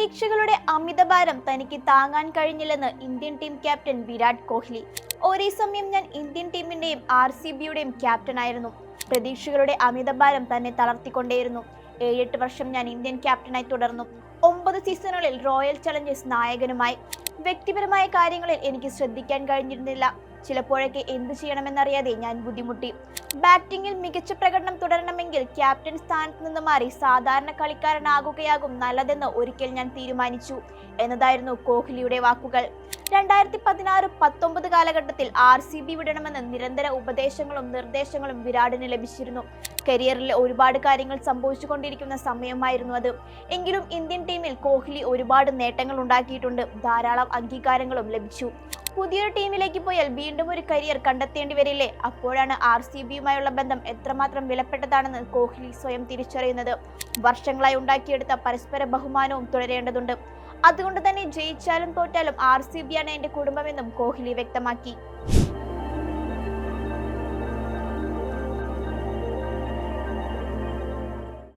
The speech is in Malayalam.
പ്രതീക്ഷകളുടെ അമിതഭാരം തനിക്ക് താങ്ങാൻ കഴിഞ്ഞില്ലെന്ന് Indian team captain Virat Kohli. ഒരേ സമയം ഞാൻ ഇന്ത്യൻ ടീമിന്റെയും RCBയുടെയും ക്യാപ്റ്റനായിരുന്നു. പ്രതീക്ഷകളുടെ അമിതഭാരം തന്നെ തളർത്തിക്കൊണ്ടേയിരുന്നു. 7-8 വർഷം ഞാൻ ഇന്ത്യൻ ക്യാപ്റ്റനായി തുടർന്നു. 9 സീസണുകളിൽ റോയൽ ചലഞ്ചേഴ്സ് നായകനുമായി. വ്യക്തിപരമായ കാര്യങ്ങളിൽ എനിക്ക് ശ്രദ്ധിക്കാൻ കഴിഞ്ഞിരുന്നില്ല. ചിലപ്പോഴൊക്കെ എന്ത് ചെയ്യണമെന്നറിയാതെ ഞാൻ ബുദ്ധിമുട്ടി. ബാറ്റിംഗിൽ മികച്ച പ്രകടനം തുടരണമെങ്കിൽ ക്യാപ്റ്റൻ സ്ഥാനത്ത് നിന്ന് മാറി സാധാരണ കളിക്കാരനാകുകയാകും നല്ലതെന്ന് ഒരിക്കൽ ഞാൻ തീരുമാനിച്ചു എന്നതായിരുന്നു കോഹ്ലിയുടെ വാക്കുകൾ. 2016-19 കാലഘട്ടത്തിൽ RCB വിടണമെന്ന് നിരന്തര ഉപദേശങ്ങളും നിർദ്ദേശങ്ങളും വിരാടിന് ലഭിച്ചിരുന്നു. കരിയറിൽ ഒരുപാട് കാര്യങ്ങൾ സംഭവിച്ചുകൊണ്ടിരിക്കുന്ന സമയമായിരുന്നു അത്. എങ്കിലും ഇന്ത്യൻ ടീമിൽ കോഹ്ലി ഒരുപാട് നേട്ടങ്ങൾ ഉണ്ടാക്കിയിട്ടുണ്ട്. ധാരാളം അംഗീകാരങ്ങളും ലഭിച്ചു. പുതിയൊരു ടീമിലേക്ക് പോയാൽ വീണ്ടും ഒരു കരിയർ കണ്ടെത്തേണ്ടി വരില്ലേ? അപ്പോഴാണ് RCBയുമായുള്ള ബന്ധം എത്രമാത്രം വിലപ്പെട്ടതാണെന്ന് കോഹ്ലി സ്വയം തിരിച്ചറിയുന്നത്. വർഷങ്ങളായി ഉണ്ടാക്കിയെടുത്ത പരസ്പര ബഹുമാനവും തുടരേണ്ടതുണ്ട്. അതുകൊണ്ട് തന്നെ ജയിച്ചാലും തോറ്റാലും RCBയാണ് എന്റെ കുടുംബമെന്നും കോഹ്ലി വ്യക്തമാക്കി.